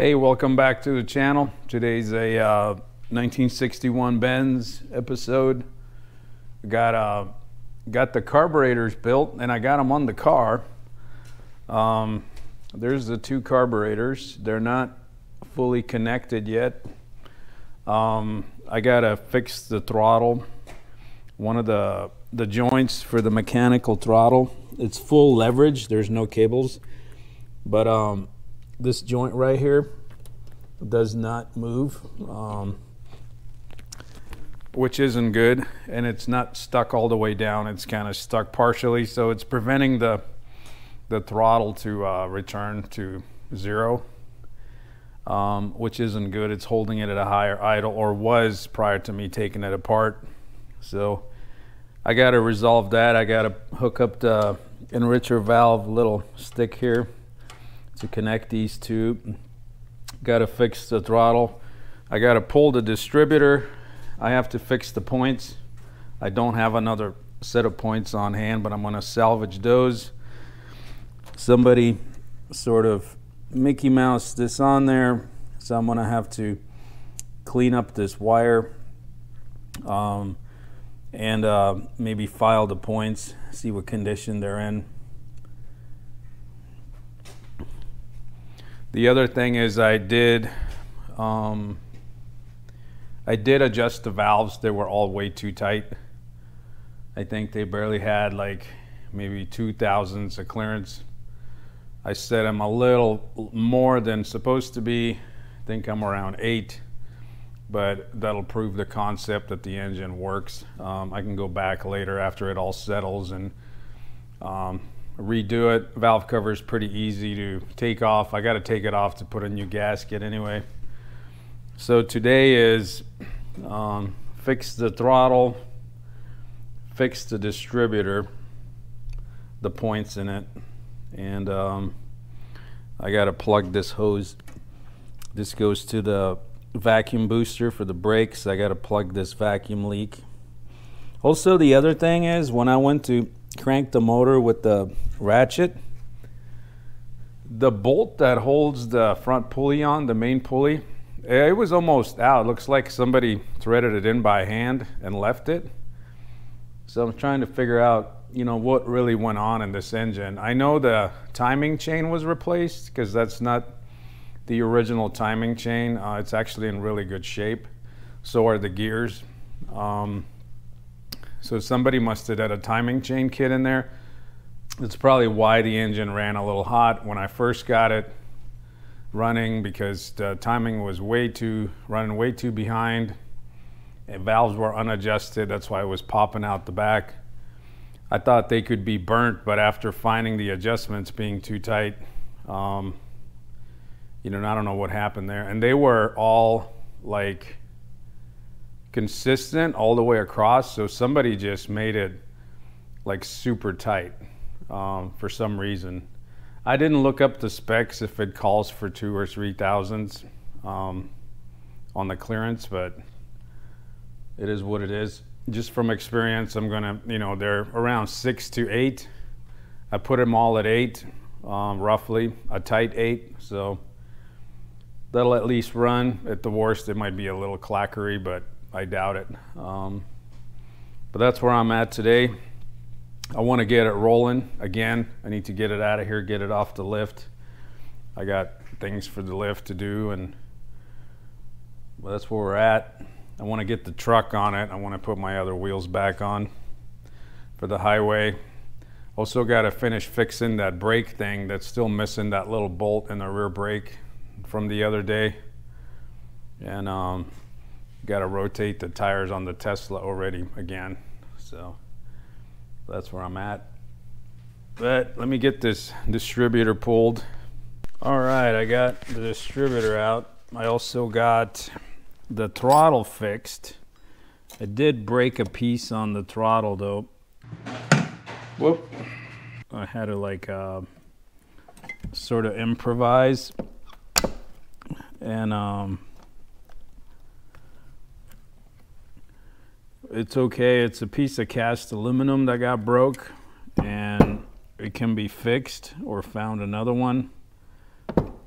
Hey, welcome back to the channel. Today's a 1961 Benz episode. Got the carburetors built and I got them on the car. There's the two carburetors. They're not fully connected yet. I gotta fix the throttle. One of the joints for the mechanical throttle, it's full leverage, there's no cables, but this joint right here does not move, which isn't good, and it's not stuck all the way down. It's kind of stuck partially, so it's preventing the throttle to return to zero, which isn't good. It's holding it at a higher idle, or was prior to me taking it apart. So I got to resolve that. I got to hook up the enricher valve little stick here to connect these two. Got to fix the throttle. I got to pull the distributor. I have to fix the points. I don't have another set of points on hand, but I'm going to salvage those. Somebody sort of Mickey Mouse this on there, so I'm going to have to clean up this wire and maybe file the points, see what condition they're in. The other thing is I did adjust the valves. They were all way too tight. I think they barely had like maybe 0.002 of clearance. I set them a little more than supposed to be. I think I'm around 8, but that'll prove the concept that the engine works. I can go back later after it all settles and redo it. Valve cover is pretty easy to take off. I got to take it off to put a new gasket anyway. So today is fix the throttle, fix the distributor, the points in it, and I got to plug this hose. This goes to the vacuum booster for the brakes. I got to plug this vacuum leak. Also, the other thing is, when I went to crank the motor with the ratchet, the bolt that holds the front pulley on, the main pulley, it was almost out. It looks like somebody threaded it in by hand and left it. So I'm trying to figure out, you know, what really went on in this engine. I know the timing chain was replaced, because that's not the original timing chain. It's actually in really good shape. So are the gears. So somebody must have had a timing chain kit in there. That's probably why the engine ran a little hot when I first got it running, because the timing was running way too behind, and valves were unadjusted. That's why it was popping out the back. I thought they could be burnt, but after finding the adjustments being too tight, you know, I don't know what happened there. And they were all like consistent all the way across, so somebody just made it like super tight for some reason. I didn't look up the specs if it calls for 2 or 3 thousandths on the clearance, but it is what it is. Just from experience, I'm gonna, you know, they're around 6 to 8. I put them all at 8, roughly a tight 8, so that'll at least run. At the worst, it might be a little clackery, but I doubt it. But that's where I'm at today. I want to get it rolling again. I need to get it out of here, get it off the lift. I got things for the lift to do, and well, that's where we're at. I want to get the truck on it. I want to put my other wheels back on for the highway. Also got to finish fixing that brake thing that's still missing, that little bolt in the rear brake from the other day. And got to rotate the tires on the Tesla already again. So that's where I'm at. But let me get this distributor pulled. All right, I got the distributor out. I also got the throttle fixed. I did break a piece on the throttle though. Whoop. I had to like sort of improvise, and it's okay. It's a piece of cast aluminum that got broke, and it can be fixed or found another one.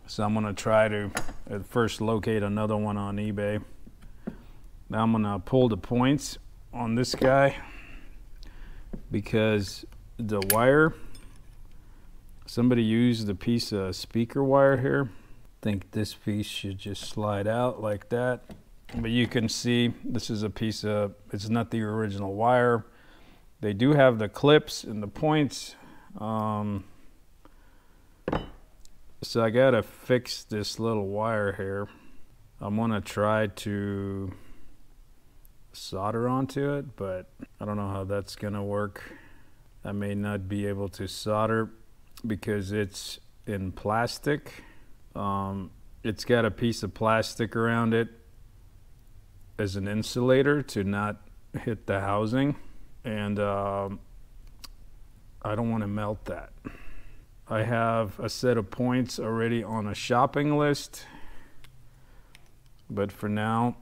So I'm gonna try to at first locate another one on eBay. Now I'm gonna pull the points on this guy because the wire, somebody used a piece of speaker wire here. I think this piece should just slide out like that. But you can see this is a piece of, it's not the original wire. They do have the clips and the points. So I gotta fix this little wire here. I'm gonna try to solder onto it, but I don't know how that's gonna work. I may not be able to solder because it's in plastic. It's got a piece of plastic around it as an insulator to not hit the housing, and I don't want to melt that. I have a set of points already on a shopping list, but for now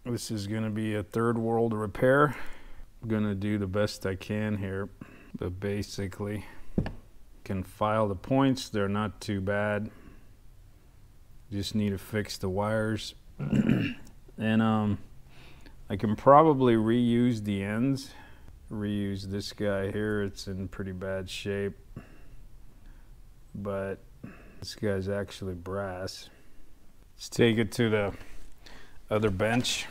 this is going to be a third world repair. I'm going to do the best I can here, but basically can file the points. They're not too bad. Just need to fix the wires. And I can probably reuse the ends. Reuse this guy here. It's in pretty bad shape, but this guy's actually brass. Let's take it to the other bench,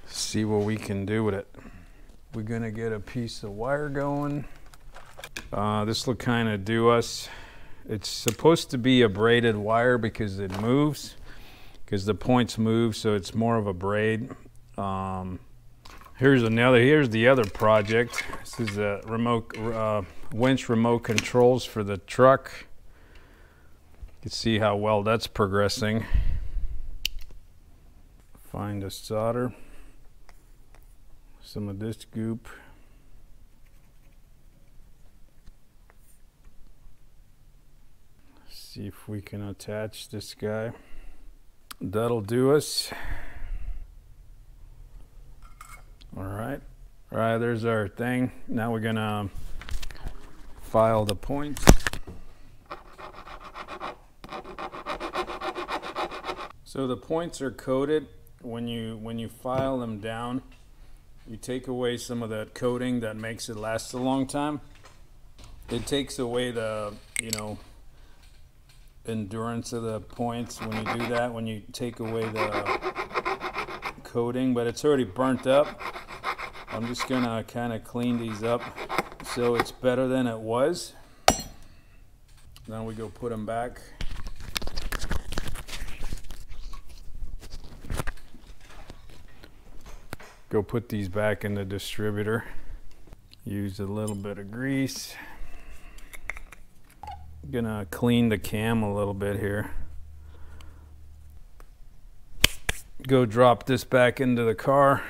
see what we can do with it. We're gonna get a piece of wire going. This will kind of do us. It's supposed to be a braided wire because it moves, because the points move, so it's more of a braid. Here's the other project. This is a remote winch remote controls for the truck. You can see how well that's progressing. Find a solder, some of this goop. See if we can attach this guy. That'll do us. All right, there's our thing. Now we're gonna file the points. So the points are coated. When you file them down, you take away some of that coating that makes it last a long time. It takes away the, endurance of the points when you do that, when you take away the coating, but it's already burnt up. I'm just gonna kind of clean these up so it's better than it was. Then we go put them back. Go put these back in the distributor. Use a little bit of grease. I'm gonna clean the cam a little bit here. Go drop this back into the car.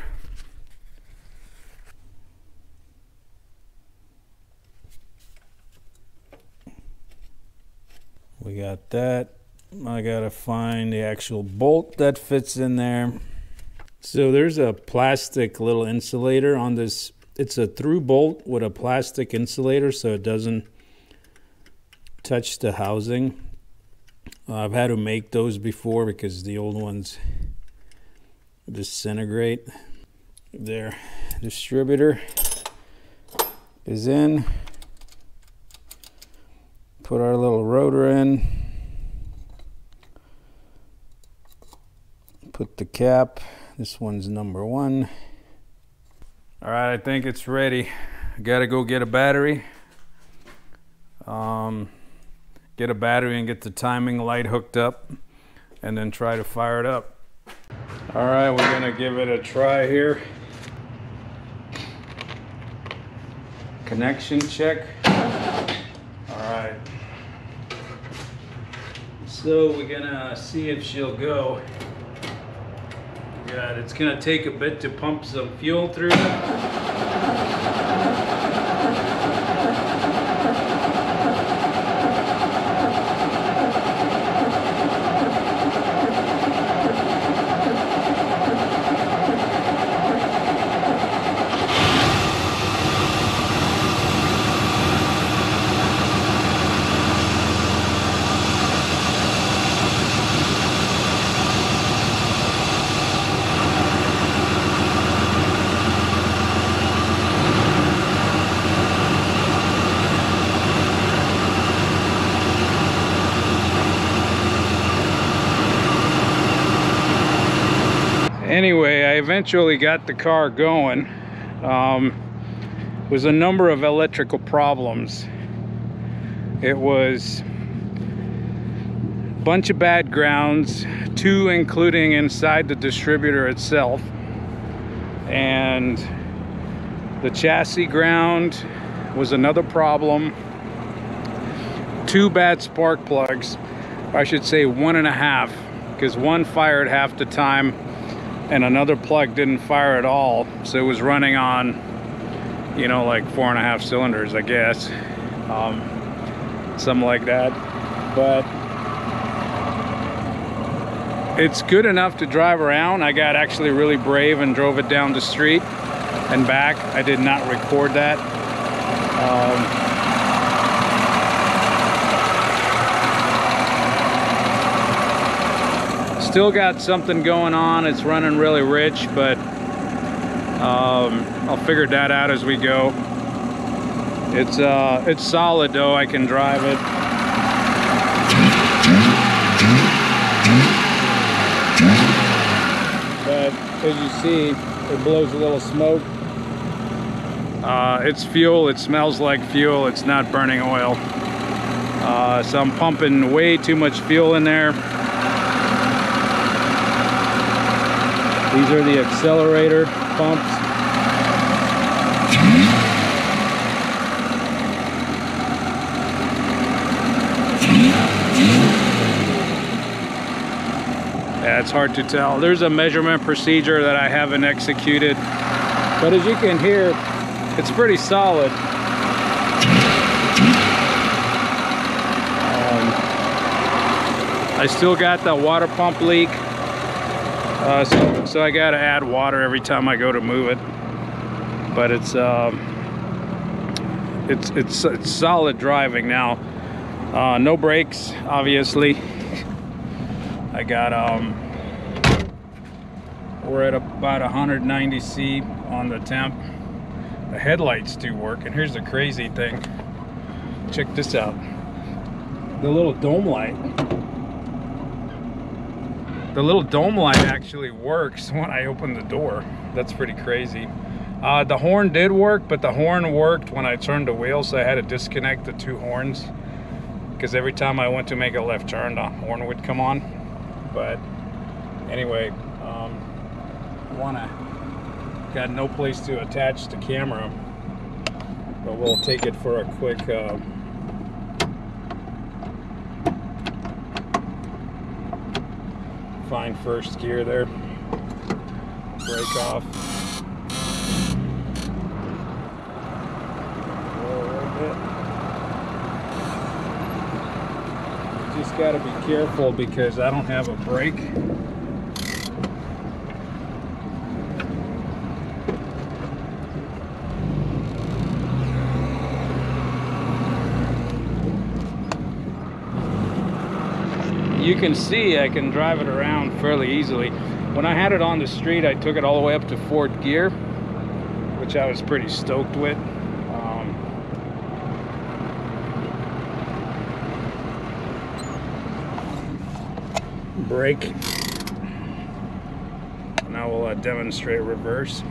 We got that. I gotta find the actual bolt that fits in there. So there's a plastic little insulator on this. It's a through bolt with a plastic insulator so it doesn't touch the housing. I've had to make those before because the old ones disintegrate. There, distributor is in. Put our little rotor in. Put the cap. This one's number 1. All right, I think it's ready. I gotta go get a battery. Get a battery and get the timing light hooked up, and then try to fire it up. All right, we're gonna give it a try here. Connection check. All right. So we're gonna see if she'll go. Yeah, it's gonna take a bit to pump some fuel through it. Anyway, I eventually got the car going. Was a number of electrical problems. It was a bunch of bad grounds, 2 including inside the distributor itself, and the chassis ground was another problem. 2 bad spark plugs, I should say 1.5, because one fired half the time and another plug didn't fire at all, so it was running on, you know, like 4.5 cylinders, I guess, something like that. But it's good enough to drive around. I got actually really brave and drove it down the street and back. I did not record that. Still got something going on. It's running really rich, but I'll figure that out as we go. It's solid though. I can drive it. But as you see, it blows a little smoke. It's fuel. It smells like fuel. It's not burning oil. So I'm pumping way too much fuel in there. These are the accelerator pumps. Yeah, it's hard to tell. There's a measurement procedure that I haven't executed, but as you can hear, it's pretty solid. I still got the water pump leak. So I gotta add water every time I go to move it, but it's solid driving now. No brakes, obviously. I got we're at about 190°C on the temp. The headlights do work, and here's the crazy thing. Check this out. The little dome light. The little dome light actually works when I open the door. That's pretty crazy. The horn did work, but the horn worked when I turned the wheel, so I had to disconnect the 2 horns, because every time I went to make a left turn, the horn would come on. But anyway, got no place to attach the camera, but we'll take it for a quick find first gear there, brake off. Just got to be careful because I don't have a brake. You can see I can drive it around fairly easily. When I had it on the street, I took it all the way up to 4th gear, which I was pretty stoked with. Brake. Now we'll demonstrate reverse.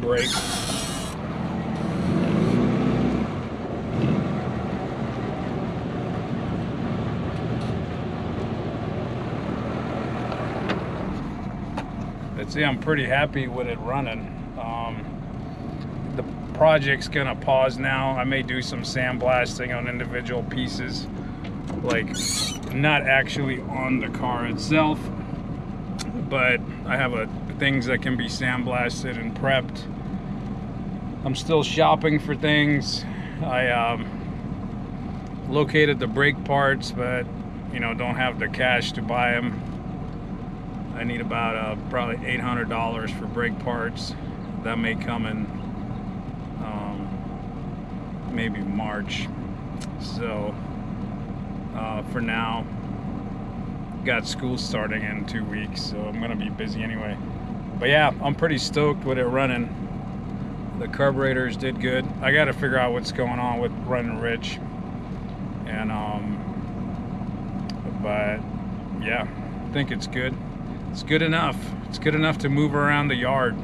Brake. See, I'm pretty happy with it running. The project's gonna pause now. I may do some sandblasting on individual pieces, like not actually on the car itself, but I have things that can be sandblasted and prepped. I'm still shopping for things. I located the brake parts, but you know, don't have the cash to buy them. I need about probably $800 for brake parts. That may come in maybe March. So for now, got school starting in 2 weeks, so I'm gonna be busy anyway. But yeah, I'm pretty stoked with it running. The carburetors did good. I got to figure out what's going on with running rich, and but Yeah, I think it's good. It's good enough. It's good enough to move around the yard.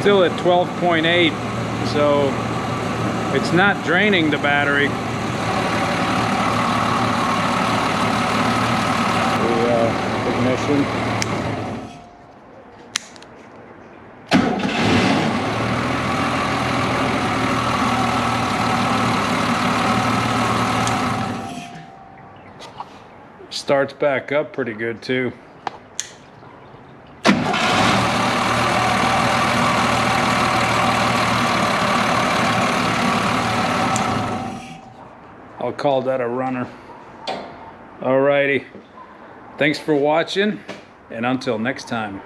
Still at 12.8, so it's not draining the battery. Ignition. Starts back up pretty good too. I'll call that a runner. Alrighty. Thanks for watching, and until next time.